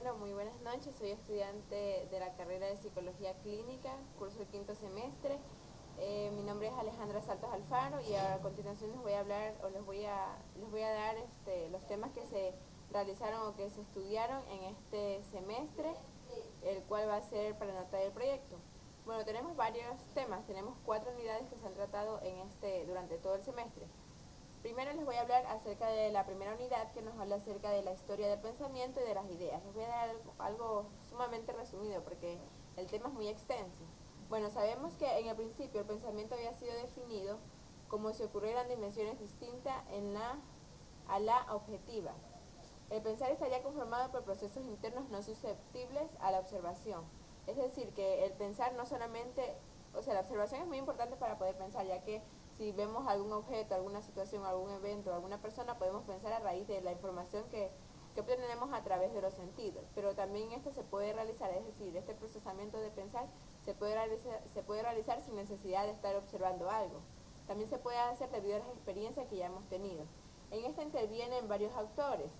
Bueno, muy buenas noches. Soy estudiante de la carrera de Psicología Clínica, curso el quinto semestre. Mi nombre es Alejandra Saltos Alfaro y a continuación les voy a hablar o les voy a dar los temas que se realizaron o que se estudiaron en este semestre, el cual va a ser para nota del proyecto. Bueno, tenemos varios temas, tenemos 4 unidades que se han tratado durante todo el semestre. Primero les voy a hablar acerca de la primera unidad, que nos habla acerca de la historia del pensamiento y de las ideas. Les voy a dar algo sumamente resumido porque el tema es muy extenso. Bueno, sabemos que en el principio el pensamiento había sido definido como si ocurrieran dimensiones distintas a la objetiva. El pensar estaría conformado por procesos internos no susceptibles a la observación. Es decir, que el pensar no solamente, la observación es muy importante para poder pensar, ya que si vemos algún objeto, alguna situación, algún evento, alguna persona, podemos pensar a raíz de la información que obtenemos a través de los sentidos. Pero también esto se puede realizar, es decir, este procesamiento de pensar se puede realizar sin necesidad de estar observando algo. También se puede hacer debido a las experiencias que ya hemos tenido. En esta intervienen varios autores.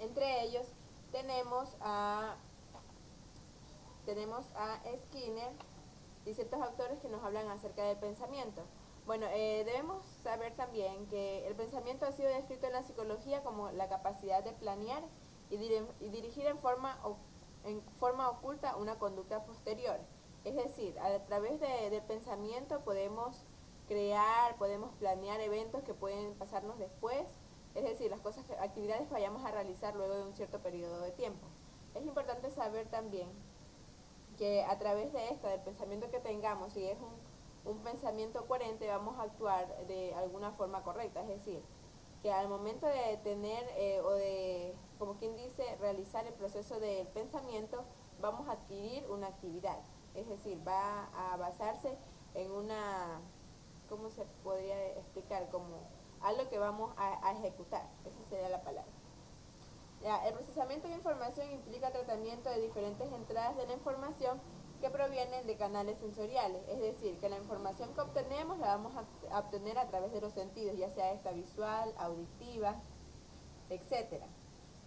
Entre ellos tenemos a Skinner y ciertos autores que nos hablan acerca del pensamiento. Bueno, debemos saber también que el pensamiento ha sido descrito en la psicología como la capacidad de planear y dirigir en forma oculta una conducta posterior. Es decir, a través del pensamiento podemos podemos planear eventos que pueden pasarnos después, es decir, actividades que vayamos a realizar luego de un cierto periodo de tiempo. Es importante saber también que a través del pensamiento que tengamos, si es un pensamiento coherente, vamos a actuar de alguna forma correcta, es decir, que al momento de tener o de, como quien dice, realizar el proceso del pensamiento, vamos a adquirir una actividad, es decir, va a basarse en una, ¿cómo se podría explicar? Como algo que vamos a ejecutar, esa sería la palabra. El procesamiento de información implica tratamiento de diferentes entradas de la información que provienen de canales sensoriales, es decir, que la información que obtenemos la vamos a obtener a través de los sentidos, ya sea esta visual, auditiva, etc.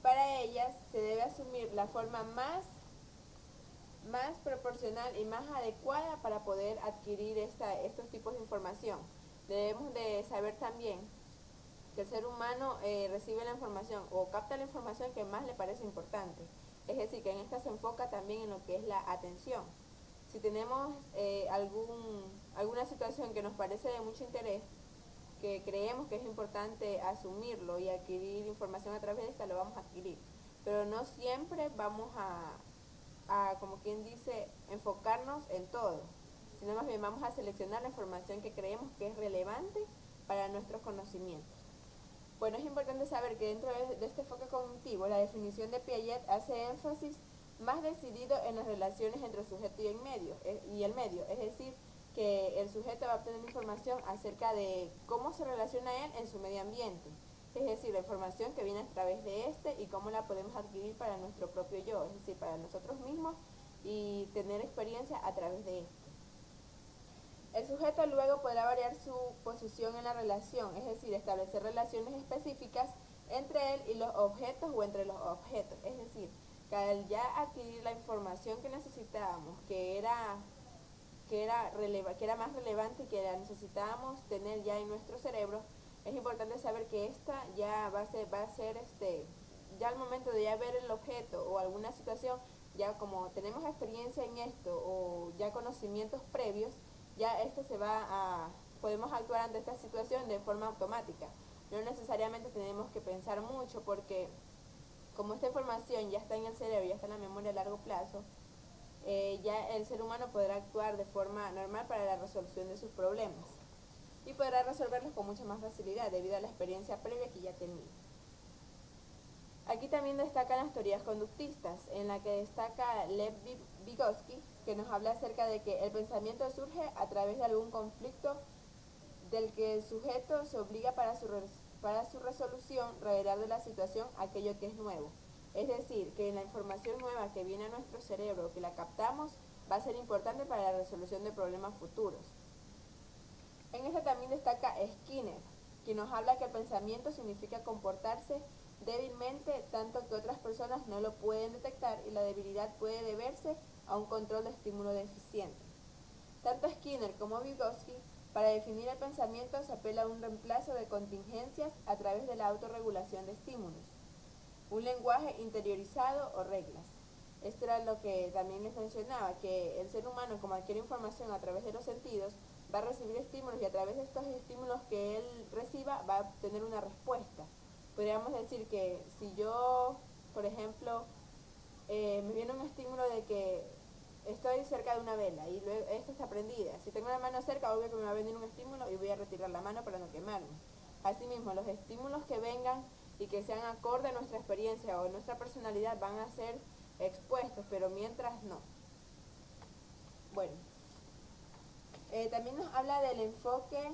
Para ellas se debe asumir la forma más proporcional y más adecuada para poder adquirir estos tipos de información. Debemos de saber también que el ser humano recibe la información o capta la información que más le parece importante. Es decir, que en esta se enfoca también en lo que es la atención. Si tenemos alguna situación que nos parece de mucho interés, que creemos que es importante asumirlo y adquirir información a través de esta, lo vamos a adquirir. Pero no siempre vamos como quien dice, enfocarnos en todo, sino más bien vamos a seleccionar la información que creemos que es relevante para nuestros conocimientos. Bueno, es importante saber que dentro de este enfoque cognitivo, la definición de Piaget hace énfasis más decidido en las relaciones entre el sujeto y el medio, es decir, que el sujeto va a obtener información acerca de cómo se relaciona él en su medio ambiente, es decir, la información que viene a través de y cómo la podemos adquirir para nuestro propio yo, es decir, para nosotros mismos y tener experiencia a través de esto. El sujeto luego podrá variar su posición en la relación, es decir, establecer relaciones específicas entre él y los objetos o entre los objetos. Es decir, que al ya adquirir la información que necesitábamos, que era más relevante y que la necesitábamos tener ya en nuestro cerebro, es importante saber que esta ya va a ser ya al momento de ya ver el objeto o alguna situación, ya como tenemos experiencia en esto o ya conocimientos previos, ya podemos actuar ante esta situación de forma automática. No necesariamente tenemos que pensar mucho porque como esta información ya está en el cerebro, ya está en la memoria a largo plazo, ya el ser humano podrá actuar de forma normal para la resolución de sus problemas y podrá resolverlos con mucha más facilidad debido a la experiencia previa que ya tenía. Aquí también destacan las teorías conductistas, en la que destaca Lev Vygotsky, que nos habla acerca de que el pensamiento surge a través de algún conflicto del que el sujeto se obliga para su resolución revelar de la situación aquello que es nuevo. Es decir, que la información nueva que viene a nuestro cerebro, que la captamos, va a ser importante para la resolución de problemas futuros. En este también destaca Skinner, que nos habla que el pensamiento significa comportarse débilmente tanto que otras personas no lo pueden detectar y la debilidad puede deberse a un control de estímulo deficiente. Tanto Skinner como Vygotsky, para definir el pensamiento se apela a un reemplazo de contingencias a través de la autorregulación de estímulos, un lenguaje interiorizado o reglas. Esto era lo que también les mencionaba, que el ser humano, como adquiere información a través de los sentidos, va a recibir estímulos y a través de estos estímulos que él reciba va a obtener una respuesta. Podríamos decir que si yo, por ejemplo, me viene un estímulo de que estoy cerca de una vela y luego esta está prendida. Si tengo la mano cerca, obvio que me va a venir un estímulo y voy a retirar la mano para no quemarme. Asimismo, los estímulos que vengan y que sean acorde a nuestra experiencia o nuestra personalidad van a ser expuestos, pero mientras no. Bueno, también nos habla del enfoque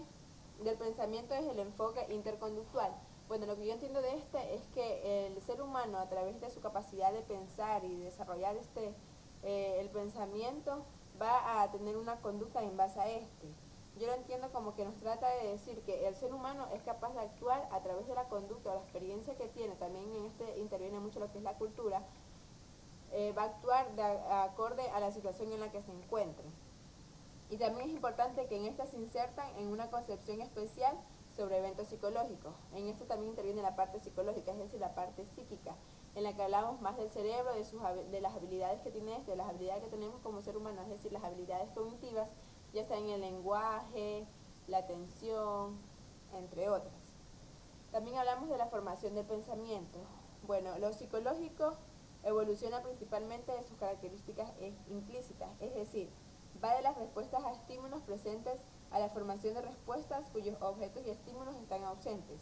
del pensamiento desde el enfoque interconductual. Bueno, lo que yo entiendo de este es que el ser humano, a través de su capacidad de pensar y desarrollar el pensamiento, va a tener una conducta en base a este. Yo lo entiendo como que nos trata de decir que el ser humano es capaz de actuar a través de la conducta o la experiencia que tiene. También en este interviene mucho lo que es la cultura. Va a actuar acorde a la situación en la que se encuentre. Y también es importante que en esta se insertan en una concepción especial sobre eventos psicológicos. En esto también interviene la parte psicológica, es decir, la parte psíquica, en la que hablamos más del cerebro, de las habilidades que tiene de las habilidades que tenemos como ser humano, es decir, las habilidades cognitivas, ya sea en el lenguaje, la atención, entre otras. También hablamos de la formación del pensamiento. Bueno, lo psicológico evoluciona principalmente de sus características implícitas, es decir, va de las respuestas a estímulos presentes a la formación de respuestas cuyos objetos y estímulos están ausentes.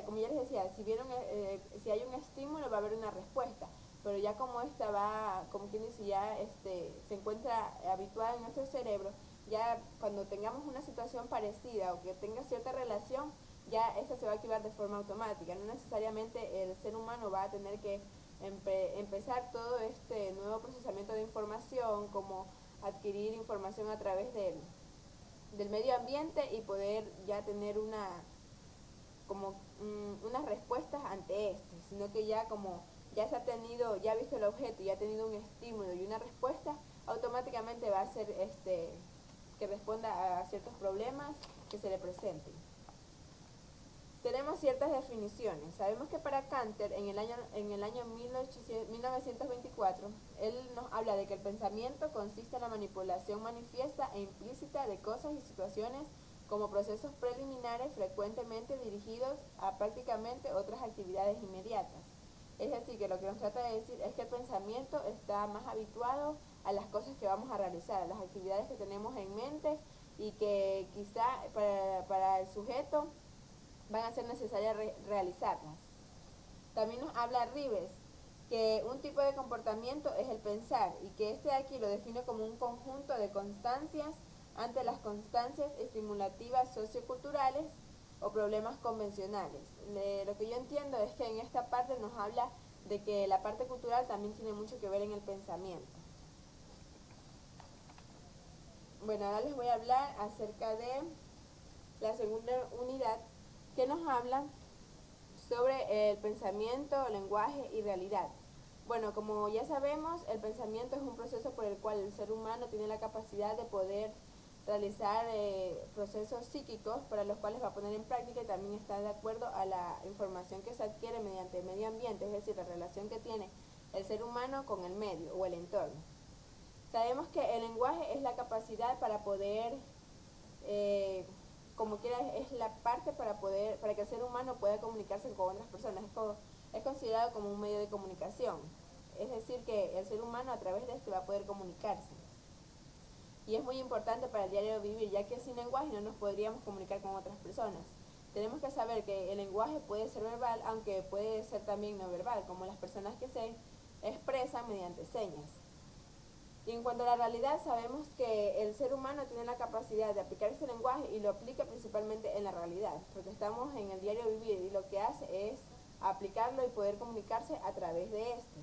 Como ya les decía, si hay un estímulo va a haber una respuesta, pero ya como esta va, como quien dice, ya se encuentra habituada en nuestro cerebro, ya cuando tengamos una situación parecida o que tenga cierta relación, ya esta se va a activar de forma automática. No necesariamente el ser humano va a tener que empezar todo este nuevo procesamiento de información, como adquirir información a través del medio ambiente y poder ya tener unas respuestas ante sino que ya como ya se ha tenido, ya ha visto el objeto y ha tenido un estímulo y una respuesta, automáticamente va a ser que responda a ciertos problemas que se le presenten. Tenemos ciertas definiciones. Sabemos que para Cantor, en el año 1924, él nos habla de que el pensamiento consiste en la manipulación manifiesta e implícita de cosas y situaciones como procesos preliminares frecuentemente dirigidos a prácticamente otras actividades inmediatas. Es decir, que lo que nos trata de decir es que el pensamiento está más habituado a las cosas que vamos a realizar, a las actividades que tenemos en mente y que quizá para el sujeto van a ser necesarias realizarlas. También nos habla Rives que un tipo de comportamiento es el pensar y que este aquí lo define como un conjunto de constancias ante las constancias estimulativas socioculturales o problemas convencionales. Lo que yo entiendo es que en esta parte nos habla de que la parte cultural también tiene mucho que ver en el pensamiento. Bueno, ahora les voy a hablar acerca de la segunda unidad, que nos habla sobre el pensamiento, lenguaje y realidad. Bueno, como ya sabemos, el pensamiento es un proceso por el cual el ser humano tiene la capacidad de poder realizar procesos psíquicos para los cuales va a poner en práctica y también está de acuerdo a la información que se adquiere mediante el medio ambiente, es decir, la relación que tiene el ser humano con el medio o el entorno. Sabemos que el lenguaje es la capacidad para poder como quiera es la parte para que el ser humano pueda comunicarse con otras personas. Es considerado como un medio de comunicación. Es decir, que el ser humano a través de este va a poder comunicarse. Y es muy importante para el diario vivir, ya que sin lenguaje no nos podríamos comunicar con otras personas. Tenemos que saber que el lenguaje puede ser verbal, aunque puede ser también no verbal, como las personas que se expresan mediante señas. Y en cuanto a la realidad, sabemos que el ser humano tiene la capacidad de aplicar este lenguaje y lo aplica principalmente en la realidad, porque estamos en el diario vivir y lo que hace es aplicarlo y poder comunicarse a través de este.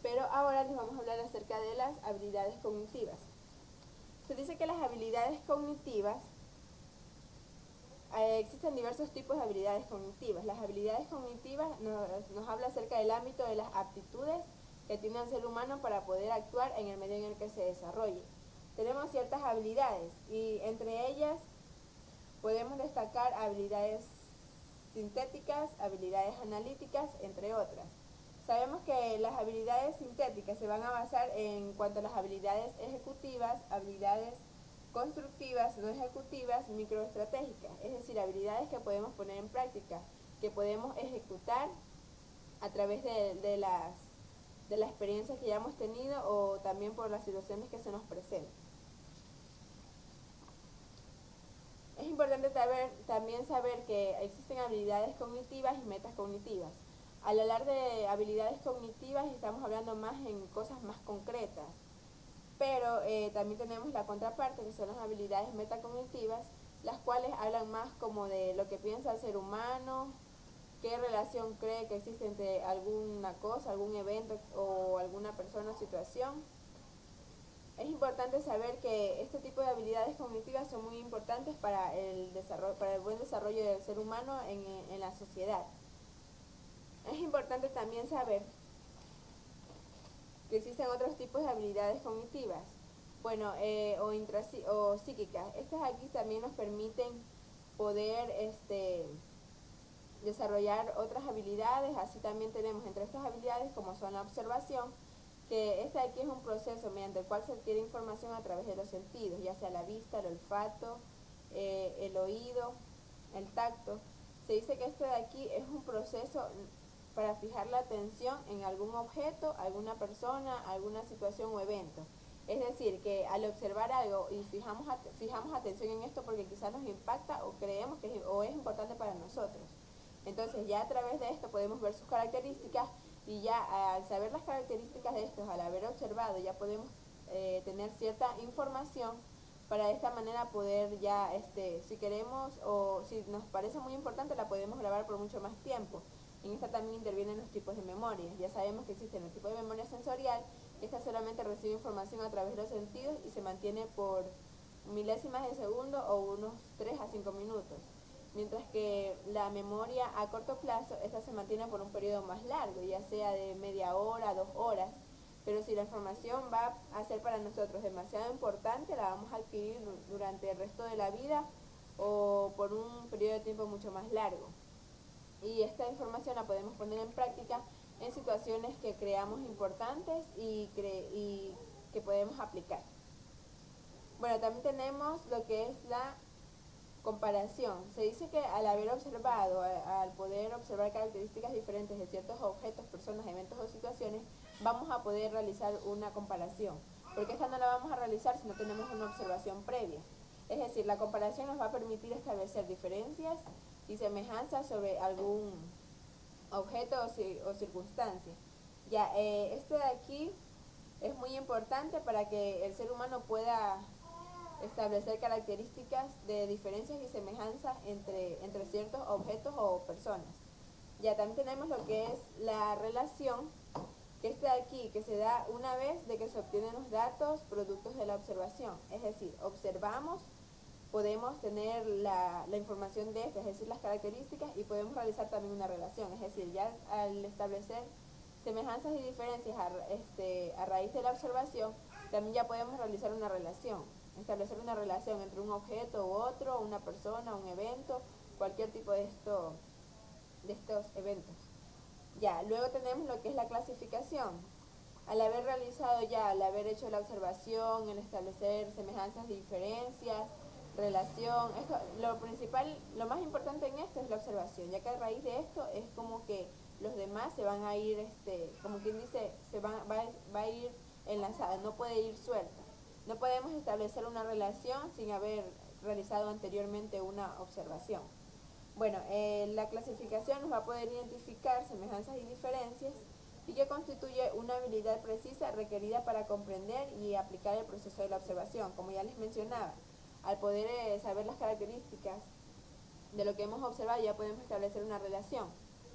Pero ahora les vamos a hablar acerca de las habilidades cognitivas. Se dice que las habilidades cognitivas Existen diversos tipos de habilidades cognitivas. Las habilidades cognitivas nos habla acerca del ámbito de las aptitudes que tiene el ser humano para poder actuar en el medio en el que se desarrolle. Tenemos ciertas habilidades y entre ellas podemos destacar habilidades sintéticas, habilidades analíticas, entre otras. Sabemos que las habilidades sintéticas se van a basar en cuanto a las habilidades ejecutivas, habilidades constructivas, no ejecutivas, microestratégicas, es decir, habilidades que podemos poner en práctica, que podemos ejecutar a través de la experiencia que ya hemos tenido o también por las situaciones que se nos presentan. Es importante también saber que existen habilidades cognitivas y metas cognitivas. Al hablar de habilidades cognitivas estamos hablando más en cosas más concretas, pero también tenemos la contraparte, que son las habilidades metacognitivas, las cuales hablan más como de lo que piensa el ser humano, qué relación cree que existe entre alguna cosa, algún evento o alguna persona o situación. Es importante saber que este tipo de habilidades cognitivas son muy importantes para el buen desarrollo del ser humano en la sociedad. Es importante también saber que existen otros tipos de habilidades cognitivas, bueno, o psíquicas. Estas aquí también nos permiten poder desarrollar otras habilidades. Así también tenemos entre estas habilidades como son la observación, que este aquí es un proceso mediante el cual se adquiere información a través de los sentidos, ya sea la vista, el olfato, el oído, el tacto. Se dice que este de aquí es un proceso para fijar la atención en algún objeto, alguna persona, alguna situación o evento. Es decir, que al observar algo y fijamos atención en esto porque quizás nos impacta o creemos que es importante para nosotros. Entonces ya a través de esto podemos ver sus características y ya al saber las características de estos, al haber observado, ya podemos tener cierta información para de esta manera poder ya, si queremos o si nos parece muy importante, la podemos grabar por mucho más tiempo. En esta también intervienen los tipos de memoria. Ya sabemos que existen el tipo de memoria sensorial, que esta solamente recibe información a través de los sentidos y se mantiene por milésimas de segundo o unos 3 a 5 minutos. Mientras que la memoria a corto plazo, esta se mantiene por un periodo más largo, ya sea de media hora, 2 horas. Pero si la información va a ser para nosotros demasiado importante, la vamos a adquirir durante el resto de la vida o por un periodo de tiempo mucho más largo. Y esta información la podemos poner en práctica en situaciones que creamos importantes y que podemos aplicar. Bueno, también tenemos lo que es la comparación. Se dice que al haber observado, al poder observar características diferentes de ciertos objetos, personas, eventos o situaciones, vamos a poder realizar una comparación. Porque esta no la vamos a realizar si no tenemos una observación previa. Es decir, la comparación nos va a permitir establecer diferencias y semejanzas sobre algún objeto o circunstancia. Ya, este de aquí es muy importante para que el ser humano pueda establecer características de diferencias y semejanzas entre ciertos objetos o personas. Ya también tenemos lo que es la relación, que este de aquí, que se da una vez de que se obtienen los datos productos de la observación. Es decir, observamos, podemos tener la información de esta, es decir, las características, y podemos realizar también una relación. Es decir, ya al establecer semejanzas y diferencias a raíz de la observación, también ya podemos realizar una relación, establecer una relación entre un objeto u otro, una persona, un evento, cualquier tipo de estos eventos. Ya, luego tenemos lo que es la clasificación. Al haber realizado ya, al haber hecho la observación, el establecer semejanzas y diferencias, relación, lo principal, lo más importante en esto es la observación, ya que a raíz de esto es como que los demás se van a ir, como quien dice, va a ir enlazada, no puede ir suelta. No podemos establecer una relación sin haber realizado anteriormente una observación. Bueno, la clasificación nos va a poder identificar semejanzas y diferencias y que constituye una habilidad precisa requerida para comprender y aplicar el proceso de la observación. Como ya les mencionaba, al poder saber las características de lo que hemos observado, ya podemos establecer una relación,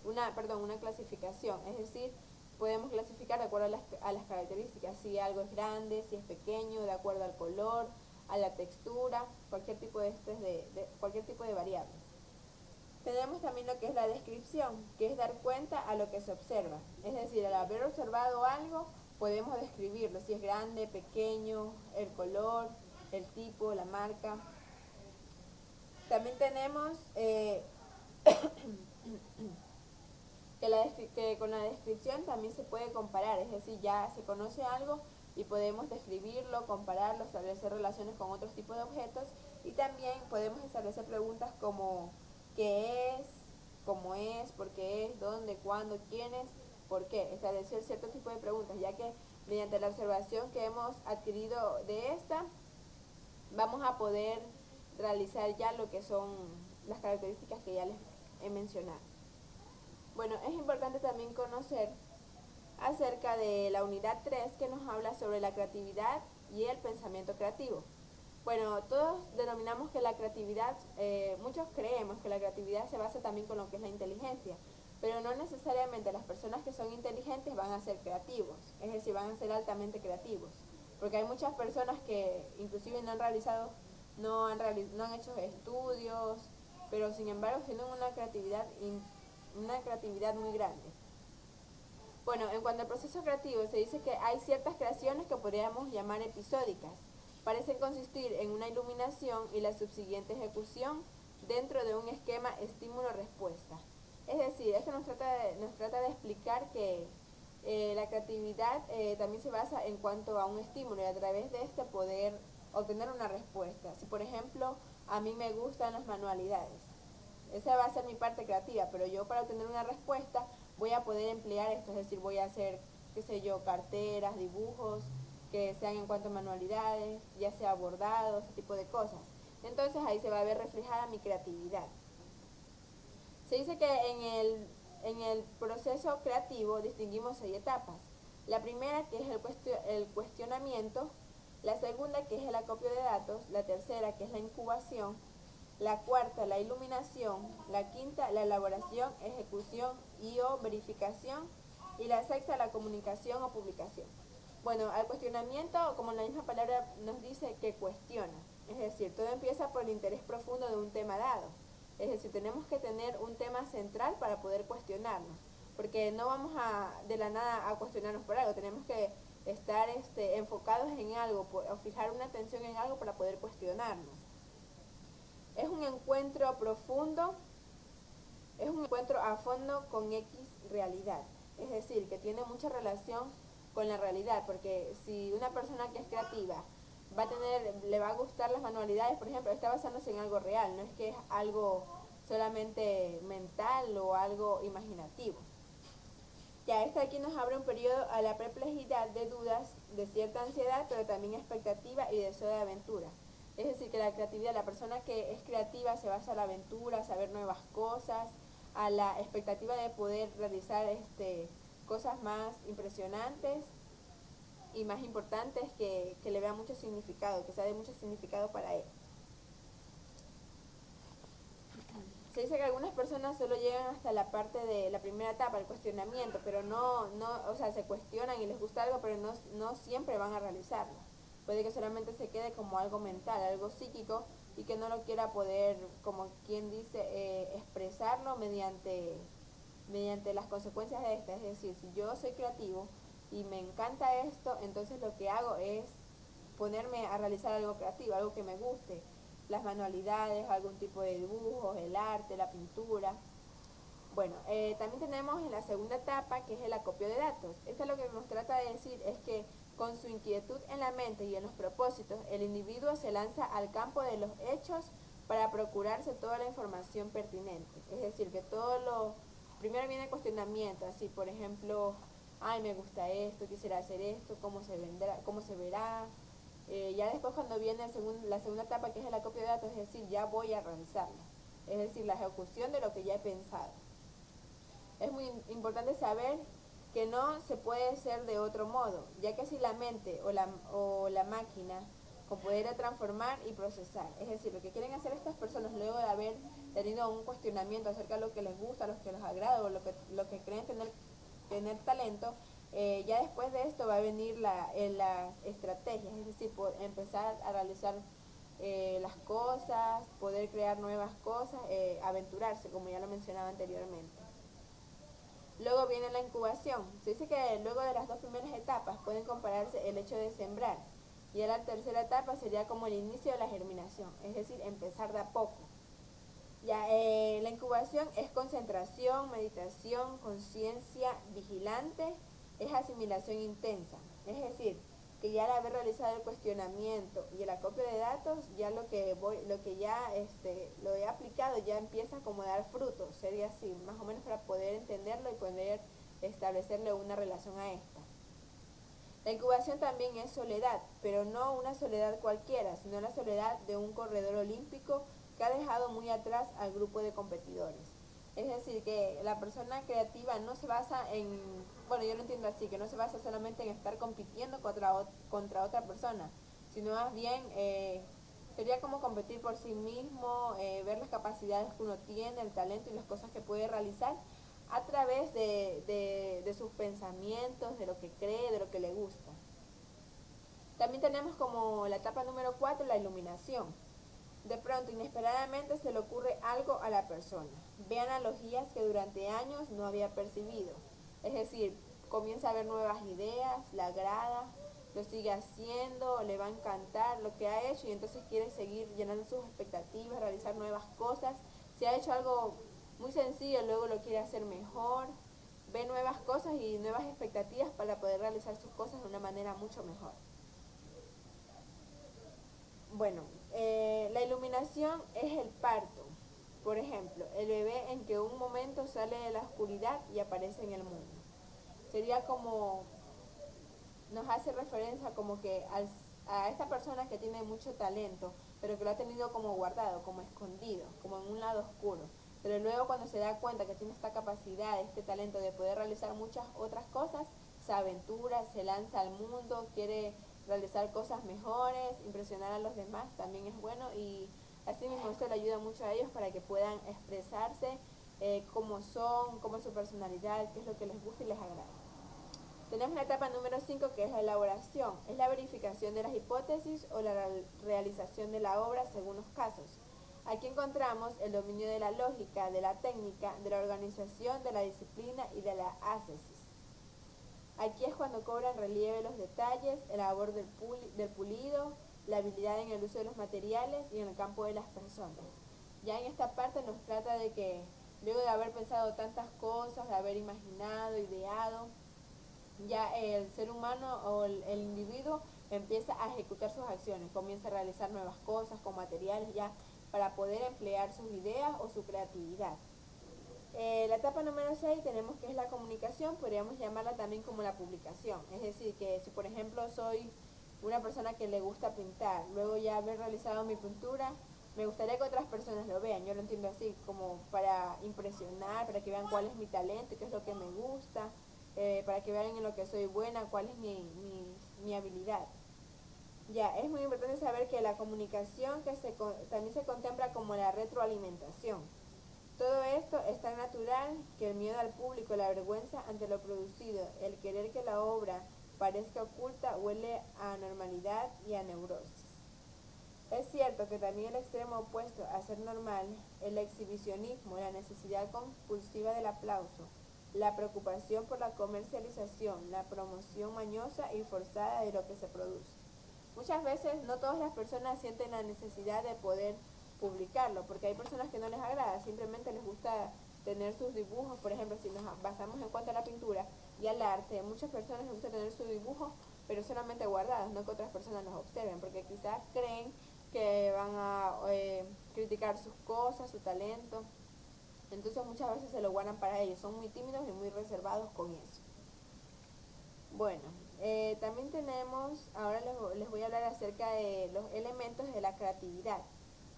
una clasificación, es decir, podemos clasificar de acuerdo a las características, si algo es grande, si es pequeño, de acuerdo al color, a la textura, cualquier tipo cualquier tipo de variable. Tenemos también lo que es la descripción, que es dar cuenta a lo que se observa. Es decir, al haber observado algo, podemos describirlo, si es grande, pequeño, el color, el tipo, la marca. También tenemos que con la descripción también se puede comparar, es decir, ya se conoce algo y podemos describirlo, compararlo, establecer relaciones con otros tipos de objetos y también podemos establecer preguntas como ¿qué es? ¿Cómo es? ¿Por qué es? ¿Dónde? ¿Cuándo? ¿Quién es? ¿Por qué? Establecer cierto tipo de preguntas, ya que mediante la observación que hemos adquirido de esta, vamos a poder realizar ya lo que son las características que ya les he mencionado. Bueno, es importante también conocer acerca de la unidad 3 que nos habla sobre la creatividad y el pensamiento creativo. Bueno, todos denominamos que la creatividad, muchos creemos que la creatividad se basa también con lo que es la inteligencia, pero no necesariamente las personas que son inteligentes van a ser creativos, es decir, van a ser altamente creativos, porque hay muchas personas que inclusive no han realizado, no han hecho estudios, pero sin embargo tienen una creatividad muy grande. Bueno, en cuanto al proceso creativo, se dice que hay ciertas creaciones que podríamos llamar episódicas. Parecen consistir en una iluminación y la subsiguiente ejecución dentro de un esquema estímulo-respuesta. Es decir, esto nos trata de explicar que la creatividad también se basa en cuanto a un estímulo y a través de este poder obtener una respuesta. Si por ejemplo a mí me gustan las manualidades, esa va a ser mi parte creativa, pero yo para obtener una respuesta voy a poder emplear esto, es decir, voy a hacer, qué sé yo, carteras, dibujos, que sean en cuanto a manualidades, ya sea bordados, ese tipo de cosas. Entonces ahí se va a ver reflejada mi creatividad. Se dice que en el proceso creativo distinguimos 6 etapas. La primera, que es el cuestionamiento, la segunda, que es el acopio de datos, la tercera, que es la incubación, la cuarta, la iluminación, la quinta, la elaboración, ejecución y o verificación, y la sexta, la comunicación o publicación. Bueno, al cuestionamiento, como la misma palabra nos dice, que cuestiona. Es decir, todo empieza por el interés profundo de un tema dado. Es decir, tenemos que tener un tema central para poder cuestionarnos, porque no vamos de la nada a cuestionarnos por algo, tenemos que estar enfocados en algo, o fijar una atención en algo para poder cuestionarnos. Es un encuentro profundo, es un encuentro a fondo con X realidad, es decir, que tiene mucha relación con la realidad, porque si una persona que es creativa le va a gustar las manualidades, por ejemplo, está basándose en algo real, no es que es algo solamente mental o algo imaginativo. Ya esta aquí nos abre un periodo a la perplejidad de dudas, de cierta ansiedad, pero también expectativa y deseo de aventura. Es decir, que la creatividad, la persona que es creativa se basa en la aventura, a saber nuevas cosas, a la expectativa de poder realizar cosas más impresionantes y más importantes que le vea mucho significado, que sea de mucho significado para él. Se dice que algunas personas solo llegan hasta la parte de la primera etapa, el cuestionamiento, pero o sea, se cuestionan y les gusta algo, pero no siempre van a realizarlo. Puede que solamente se quede como algo mental, algo psíquico, y que no lo quiera poder, como quien dice, expresarlo mediante las consecuencias de esta. Es decir, si yo soy creativo y me encanta esto, entonces lo que hago es ponerme a realizar algo creativo, algo que me guste, las manualidades, algún tipo de dibujos, el arte, la pintura. Bueno, también tenemos en la segunda etapa, que es el acopio de datos. Esto lo que nos trata de decir es que con su inquietud en la mente y en los propósitos, el individuo se lanza al campo de los hechos para procurarse toda la información pertinente. Es decir, que primero viene el cuestionamiento, así por ejemplo, ay, me gusta esto, quisiera hacer esto, cómo se vendrá, cómo se verá. Ya después cuando viene la segunda etapa, que es el acopio de datos, es decir, ya voy a realizarlo. Es decir, la ejecución de lo que ya he pensado. Es muy importante saber que no se puede ser de otro modo, ya que si la mente o la máquina con poder transformar y procesar. Es decir, lo que quieren hacer estas personas luego de haber tenido un cuestionamiento acerca de lo que les gusta, lo que les agrada o lo que creen tener talento, ya después de esto va a venir las estrategias, es decir, por empezar a realizar las cosas, poder crear nuevas cosas, aventurarse, como ya lo mencionaba anteriormente. Luego viene la incubación. Se dice que luego de las dos primeras etapas pueden compararse el hecho de sembrar. Y ya la tercera etapa sería como el inicio de la germinación, es decir, empezar de a poco. Ya, la incubación es concentración, meditación, conciencia vigilante, es asimilación intensa. Es decir, que ya al haber realizado el cuestionamiento y el acopio de datos, ya lo que lo he aplicado ya empieza como a dar frutos, sería así, más o menos para poder entenderlo y poder establecerle una relación a esta. La incubación también es soledad, pero no una soledad cualquiera, sino la soledad de un corredor olímpico que ha dejado muy atrás al grupo de competidores. Es decir, que la persona creativa no se basa en, bueno, yo lo entiendo así, que no se basa solamente en estar compitiendo contra otra persona, sino más bien sería como competir por sí mismo, ver las capacidades que uno tiene, el talento y las cosas que puede realizar a través de sus pensamientos, de lo que cree, de lo que le gusta. También tenemos como la etapa número 4, la iluminación. De pronto, inesperadamente, se le ocurre algo a la persona. Ve analogías que durante años no había percibido. Es decir, comienza a ver nuevas ideas, la agrada, lo sigue haciendo, le va a encantar lo que ha hecho y entonces quiere seguir llenando sus expectativas, realizar nuevas cosas. Si ha hecho algo muy sencillo, luego lo quiere hacer mejor. Ve nuevas cosas y nuevas expectativas para poder realizar sus cosas de una manera mucho mejor. Bueno, la iluminación es el parto. Por ejemplo, el bebé en que un momento sale de la oscuridad y aparece en el mundo. Sería como, nos hace referencia como que a esta persona que tiene mucho talento, pero que lo ha tenido como guardado, como escondido, como en un lado oscuro. Pero luego cuando se da cuenta que tiene esta capacidad, este talento de poder realizar muchas otras cosas, se aventura, se lanza al mundo, quiere realizar cosas mejores, impresionar a los demás, también es bueno y así mismo esto le ayuda mucho a ellos para que puedan expresarse cómo son, cómo es su personalidad, qué es lo que les gusta y les agrada. Tenemos la etapa número 5 que es la elaboración, es la verificación de las hipótesis o la realización de la obra según los casos. Aquí encontramos el dominio de la lógica, de la técnica, de la organización, de la disciplina y de la ascesis. Aquí es cuando cobran relieve los detalles, el labor del pulido, la habilidad en el uso de los materiales y en el campo de las personas. Ya en esta parte nos trata de que luego de haber pensado tantas cosas, de haber imaginado, ideado, ya el ser humano o el individuo empieza a ejecutar sus acciones, comienza a realizar nuevas cosas con materiales ya para poder emplear sus ideas o su creatividad. La etapa número 6 tenemos que es la comunicación, podríamos llamarla también como la publicación. Es decir, que si por ejemplo soy una persona que le gusta pintar, luego ya haber realizado mi pintura, me gustaría que otras personas lo vean, yo lo entiendo así, como para impresionar, para que vean cuál es mi talento, qué es lo que me gusta, para que vean en lo que soy buena, cuál es mi habilidad. Ya, es muy importante saber que la comunicación también se contempla como la retroalimentación. Todo esto es tan natural que el miedo al público, la vergüenza ante lo producido, el querer que la obra parezca oculta, huele a anormalidad y a neurosis. Es cierto que también el extremo opuesto a ser normal, el exhibicionismo, la necesidad compulsiva del aplauso, la preocupación por la comercialización, la promoción mañosa y forzada de lo que se produce. Muchas veces no todas las personas sienten la necesidad de poder publicarlo, porque hay personas que no les agrada, simplemente les gusta tener sus dibujos. Por ejemplo, si nos basamos en cuanto a la pintura y al arte, a muchas personas les gusta tener sus dibujos, pero solamente guardados, no que otras personas los observen, porque quizás creen que van a criticar sus cosas, su talento. Entonces muchas veces se lo guardan para ellos, son muy tímidos y muy reservados con eso. Bueno, también tenemos, ahora les voy a hablar acerca de los elementos de la creatividad.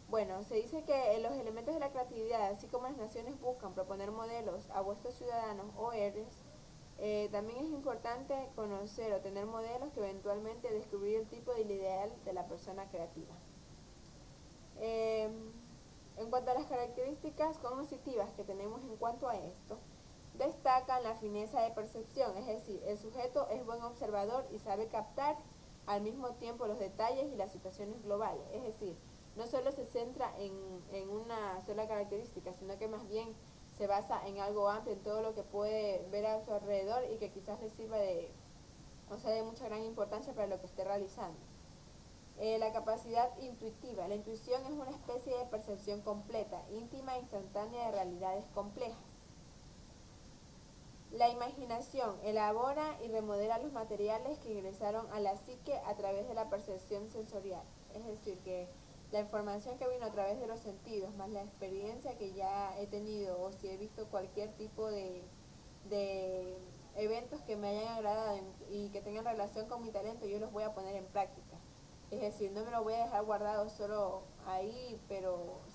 Bueno, se dice que los elementos de la creatividad, así como las naciones buscan proponer modelos a vuestros ciudadanos o héroes, también es importante conocer o tener modelos que eventualmente descubrir el tipo de ideal de la persona creativa. En cuanto a las características cognitivas que tenemos en cuanto a esto, destacan la fineza de percepción, es decir, el sujeto es buen observador y sabe captar al mismo tiempo los detalles y las situaciones globales, es decir, no solo se centra en una sola característica, sino que más bien se basa en algo amplio, en todo lo que puede ver a su alrededor y que quizás le sirva de mucha gran importancia para lo que esté realizando. La capacidad intuitiva. La intuición es una especie de percepción completa, íntima e instantánea de realidades complejas. La imaginación elabora y remodela los materiales que ingresaron a la psique a través de la percepción sensorial. Es decir, que la información que vino a través de los sentidos, más la experiencia que ya he tenido, o si he visto cualquier tipo de eventos que me hayan agradado y que tengan relación con mi talento, yo los voy a poner en práctica. Es decir, no me lo voy a dejar guardado solo ahí,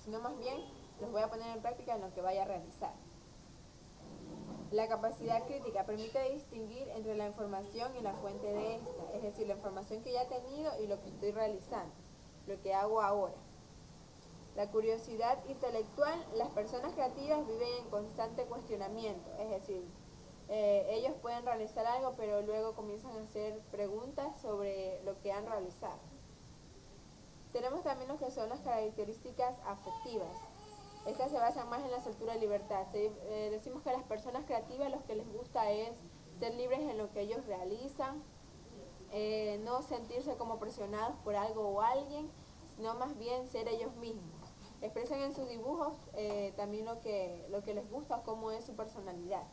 sino más bien los voy a poner en práctica en lo que vaya a realizar. La capacidad crítica permite distinguir entre la información y la fuente de esta, es decir, la información que ya he tenido y lo que estoy realizando, lo que hago ahora. La curiosidad intelectual. Las personas creativas viven en constante cuestionamiento, es decir, ellos pueden realizar algo, pero luego comienzan a hacer preguntas sobre lo que han realizado. Tenemos también lo que son las características afectivas. Estas se basan más en la soltura y libertad. Decimos que a las personas creativas lo que les gusta es ser libres en lo que ellos realizan, no sentirse como presionados por algo o alguien, sino más bien ser ellos mismos. Expresan en sus dibujos también lo que les gusta, cómo es su personalidad.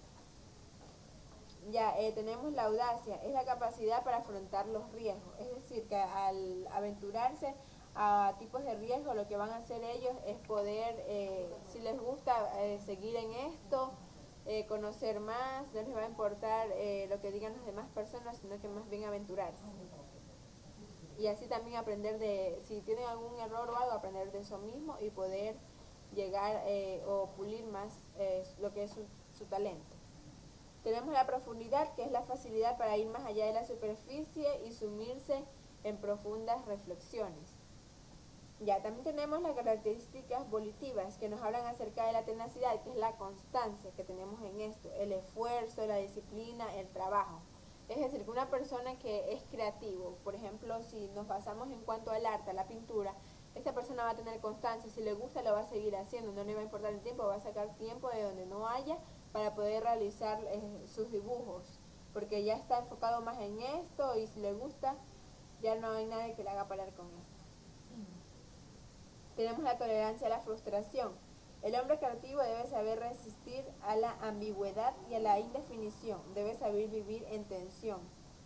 Ya, tenemos la audacia, es la capacidad para afrontar los riesgos, es decir, que al aventurarse a tipos de riesgo, lo que van a hacer ellos es poder, si les gusta, seguir en esto, conocer más, no les va a importar lo que digan las demás personas, sino que más bien aventurarse. Y así también aprender si tienen algún error o algo, aprender de eso mismo y poder llegar o pulir más lo que es su talento. Tenemos la profundidad, que es la facilidad para ir más allá de la superficie y sumirse en profundas reflexiones. Ya, también tenemos las características volitivas, que nos hablan acerca de la tenacidad, que es la constancia que tenemos en esto, el esfuerzo, la disciplina, el trabajo. Es decir, que una persona que es creativo, por ejemplo, si nos basamos en cuanto al arte, a la pintura, esta persona va a tener constancia, si le gusta lo va a seguir haciendo, no le va a importar el tiempo, va a sacar tiempo de donde no haya para poder realizar sus dibujos, porque ya está enfocado más en esto y si le gusta, ya no hay nadie que le haga parar con esto. Tenemos la tolerancia a la frustración. El hombre creativo debe saber resistir a la ambigüedad y a la indefinición, debe saber vivir en tensión,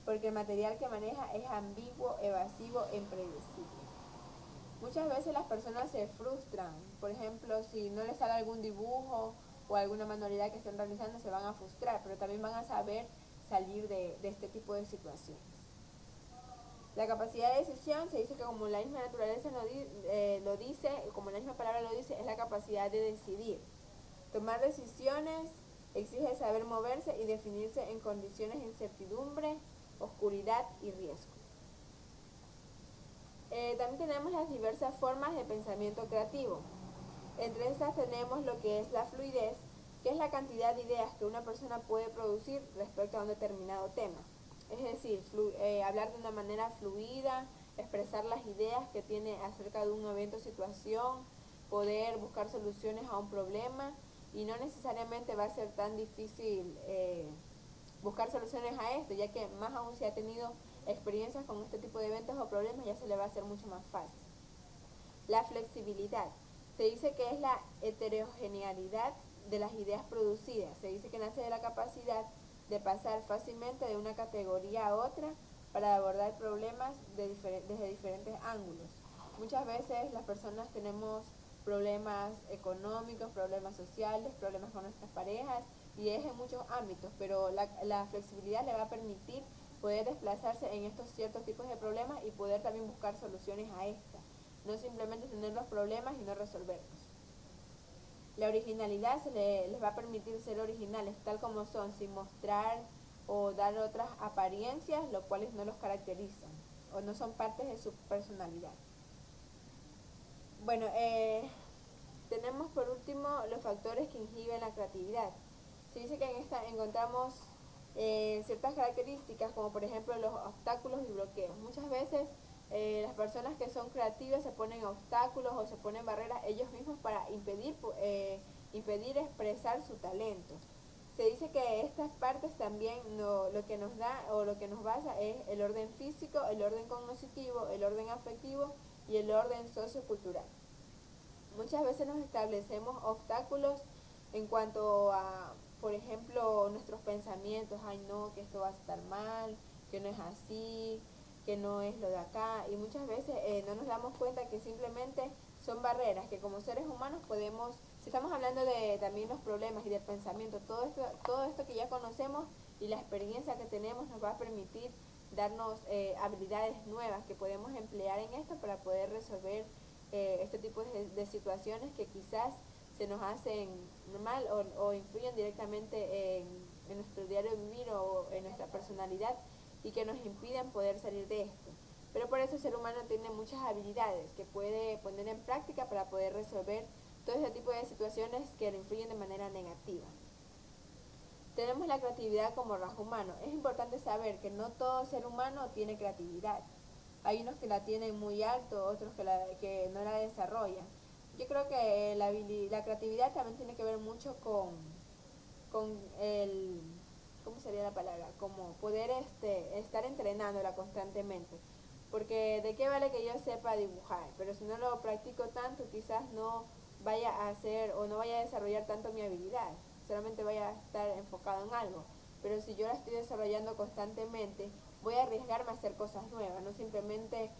porque el material que maneja es ambiguo, evasivo e impredecible. Muchas veces las personas se frustran, por ejemplo, si no les sale algún dibujo o alguna manualidad que estén realizando, se van a frustrar, pero también van a saber salir de este tipo de situaciones. La capacidad de decisión se dice que como la misma naturaleza lo dice, como la misma palabra lo dice, es la capacidad de decidir. Tomar decisiones exige saber moverse y definirse en condiciones de incertidumbre, oscuridad y riesgo. También tenemos las diversas formas de pensamiento creativo. Entre estas tenemos lo que es la fluidez, que es la cantidad de ideas que una persona puede producir respecto a un determinado tema. Es decir, hablar de una manera fluida, expresar las ideas que tiene acerca de un evento o situación, poder buscar soluciones a un problema, y no necesariamente va a ser tan difícil buscar soluciones a esto, ya que más aún si ha tenido experiencias con este tipo de eventos o problemas, ya se le va a hacer mucho más fácil. La flexibilidad. Se dice que es la heterogeneidad de las ideas producidas. Se dice que nace de la capacidad de pasar fácilmente de una categoría a otra para abordar problemas desde diferentes ángulos. Muchas veces las personas tenemos problemas económicos, problemas sociales, problemas con nuestras parejas, y es en muchos ámbitos, pero la flexibilidad le va a permitir poder desplazarse en estos ciertos tipos de problemas y poder también buscar soluciones a estas, no simplemente tener los problemas y no resolverlos. La originalidad les va a permitir ser originales tal como son, sin mostrar o dar otras apariencias, lo cuales no los caracterizan o no son partes de su personalidad. Bueno, tenemos por último los factores que inhiben la creatividad. Se dice que en esta encontramos ciertas características como por ejemplo los obstáculos y bloqueos. Muchas veces las personas que son creativas se ponen obstáculos o se ponen barreras ellos mismos para impedir expresar su talento. Se dice que estas partes también lo que nos da o lo que nos basa es el orden físico, el orden cognitivo, el orden afectivo y el orden sociocultural. Muchas veces nos establecemos obstáculos en cuanto a, por ejemplo, nuestros pensamientos. Ay, no, que esto va a estar mal, que no es así, que no es lo de acá. Y muchas veces no nos damos cuenta que simplemente son barreras que como seres humanos podemos, si estamos hablando de también los problemas y del pensamiento, todo esto que ya conocemos y la experiencia que tenemos nos va a permitir darnos habilidades nuevas que podemos emplear en esto para poder resolver este tipo de situaciones que quizás se nos hacen mal o influyen directamente en nuestro diario vivir o en nuestra personalidad y que nos impiden poder salir de esto. Pero por eso el ser humano tiene muchas habilidades que puede poner en práctica para poder resolver todo este tipo de situaciones que le influyen de manera negativa. Tenemos la creatividad como rasgo humano. Es importante saber que no todo ser humano tiene creatividad. Hay unos que la tienen muy alto, otros que no la desarrollan. Yo creo que la creatividad también tiene que ver mucho con el, ¿cómo sería la palabra? Como poder estar entrenándola constantemente. Porque de qué vale que yo sepa dibujar, pero si no lo practico tanto, quizás no vaya a hacer o no vaya a desarrollar tanto mi habilidad, solamente vaya a estar enfocado en algo. Pero si yo la estoy desarrollando constantemente, voy a arriesgarme a hacer cosas nuevas, no simplemente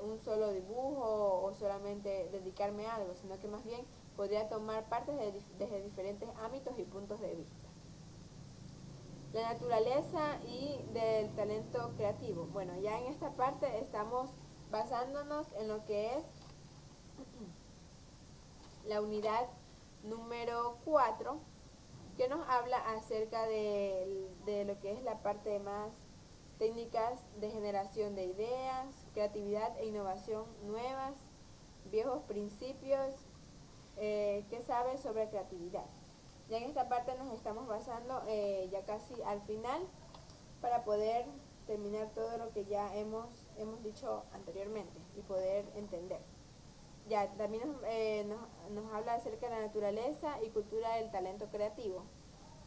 un solo dibujo o solamente dedicarme a algo, sino que más bien podría tomar partes desde diferentes ámbitos y puntos de vista. La naturaleza y del talento creativo. Bueno, ya en esta parte estamos basándonos en lo que es la unidad número 4, que nos habla acerca de lo que es la parte más técnicas de generación de ideas, creatividad e innovación nuevas, viejos principios, ¿qué sabes sobre creatividad? Ya en esta parte nos estamos basando ya casi al final para poder terminar todo lo que ya hemos dicho anteriormente y poder entender. Ya también nos habla acerca de la naturaleza y cultura del talento creativo.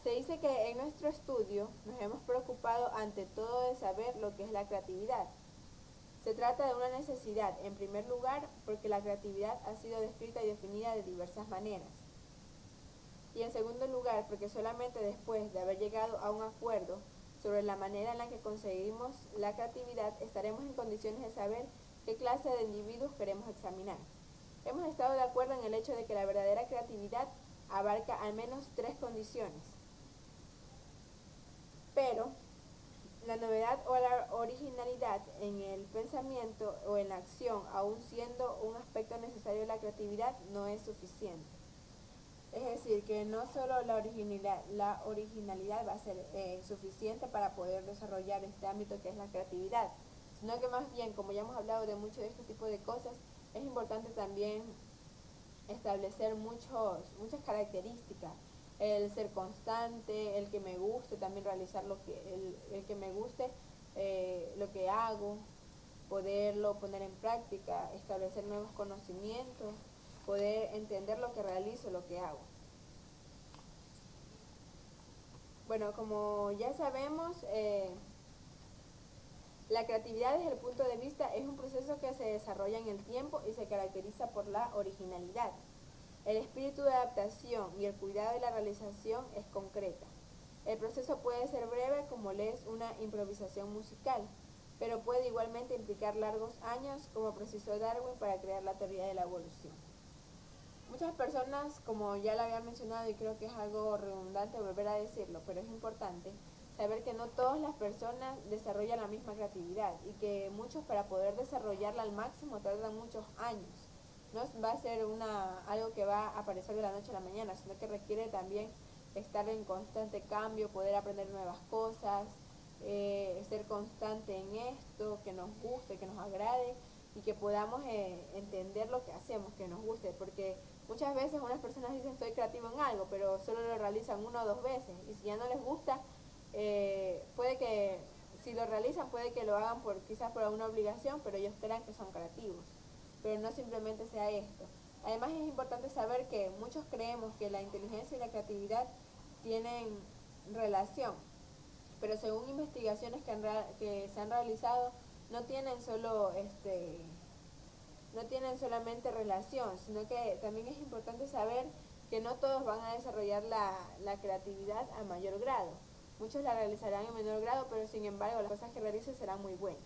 Se dice que en nuestro estudio nos hemos preocupado ante todo de saber lo que es la creatividad. Se trata de una necesidad, en primer lugar, porque la creatividad ha sido descrita y definida de diversas maneras. Y en segundo lugar, porque solamente después de haber llegado a un acuerdo sobre la manera en la que conseguimos la creatividad, estaremos en condiciones de saber qué clase de individuos queremos examinar. Hemos estado de acuerdo en el hecho de que la verdadera creatividad abarca al menos 3 condiciones. Pero la novedad o la originalidad en el pensamiento o en la acción, aun siendo un aspecto necesario de la creatividad, no es suficiente. Es decir, que no solo la originalidad va a ser suficiente para poder desarrollar este ámbito que es la creatividad, sino que más bien, como ya hemos hablado de mucho de este tipo de cosas, es importante también establecer muchas características. El ser constante, el que me guste, también realizar el que me guste, lo que hago, poderlo poner en práctica, establecer nuevos conocimientos, poder entender lo que realizo, lo que hago. Bueno, como ya sabemos, la creatividad desde el punto de vista es un proceso que se desarrolla en el tiempo y se caracteriza por la originalidad. El espíritu de adaptación y el cuidado de la realización es concreta. El proceso puede ser breve como lo es una improvisación musical, pero puede igualmente implicar largos años como precisó Darwin para crear la teoría de la evolución. Muchas personas, como ya lo había mencionado y creo que es algo redundante volver a decirlo, pero es importante saber que no todas las personas desarrollan la misma creatividad y que muchos para poder desarrollarla al máximo tardan muchos años. No va a ser algo que va a aparecer de la noche a la mañana, sino que requiere también estar en constante cambio, poder aprender nuevas cosas, ser constante en esto, que nos guste, que nos agrade y que podamos entender lo que hacemos, que nos guste, porque muchas veces unas personas dicen soy creativo en algo, pero solo lo realizan 1 o 2 veces y si ya no les gusta, puede que si lo realizan puede que lo hagan quizás por alguna obligación, pero ellos crean que son creativos. Pero no simplemente sea esto. Además es importante saber que muchos creemos que la inteligencia y la creatividad tienen relación, pero según investigaciones que se han realizado, no tienen solamente relación, sino que también es importante saber que no todos van a desarrollar la creatividad a mayor grado. Muchos la realizarán en menor grado, pero sin embargo las cosas que realicen serán muy buenas.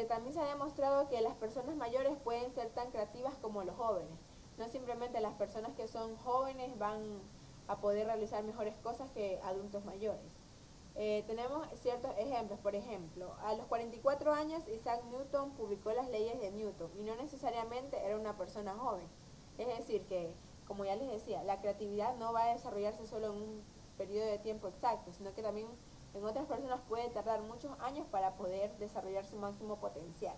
También se ha demostrado que las personas mayores pueden ser tan creativas como los jóvenes. No simplemente las personas que son jóvenes van a poder realizar mejores cosas que adultos mayores. Tenemos ciertos ejemplos. Por ejemplo, a los 44 años Isaac Newton publicó las leyes de Newton y no necesariamente era una persona joven. Es decir que, como ya les decía, la creatividad no va a desarrollarse solo en un periodo de tiempo exacto, sino que también en otras personas puede tardar muchos años para poder desarrollar su máximo potencial.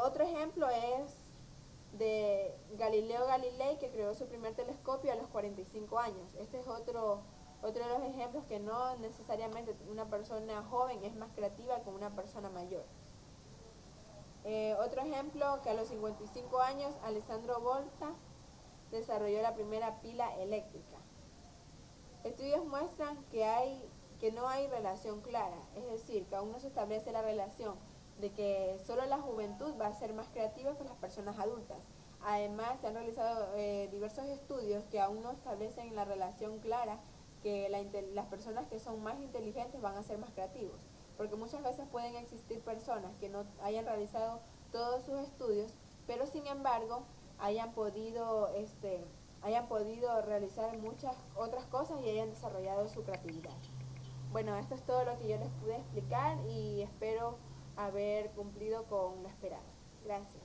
Otro ejemplo es de Galileo Galilei, que creó su primer telescopio a los 45 años. Este es otro de los ejemplos que no necesariamente una persona joven es más creativa que una persona mayor. Otro ejemplo, que a los 55 años Alessandro Volta desarrolló la primera pila eléctrica. Estudios muestran que no hay relación clara, es decir, que aún no se establece la relación de que solo la juventud va a ser más creativa que las personas adultas. Además, se han realizado diversos estudios que aún no establecen la relación clara que las personas que son más inteligentes van a ser más creativos, porque muchas veces pueden existir personas que no hayan realizado todos sus estudios, pero sin embargo hayan podido realizar muchas otras cosas y hayan desarrollado su creatividad. Bueno, esto es todo lo que yo les pude explicar y espero haber cumplido con lo esperado. Gracias.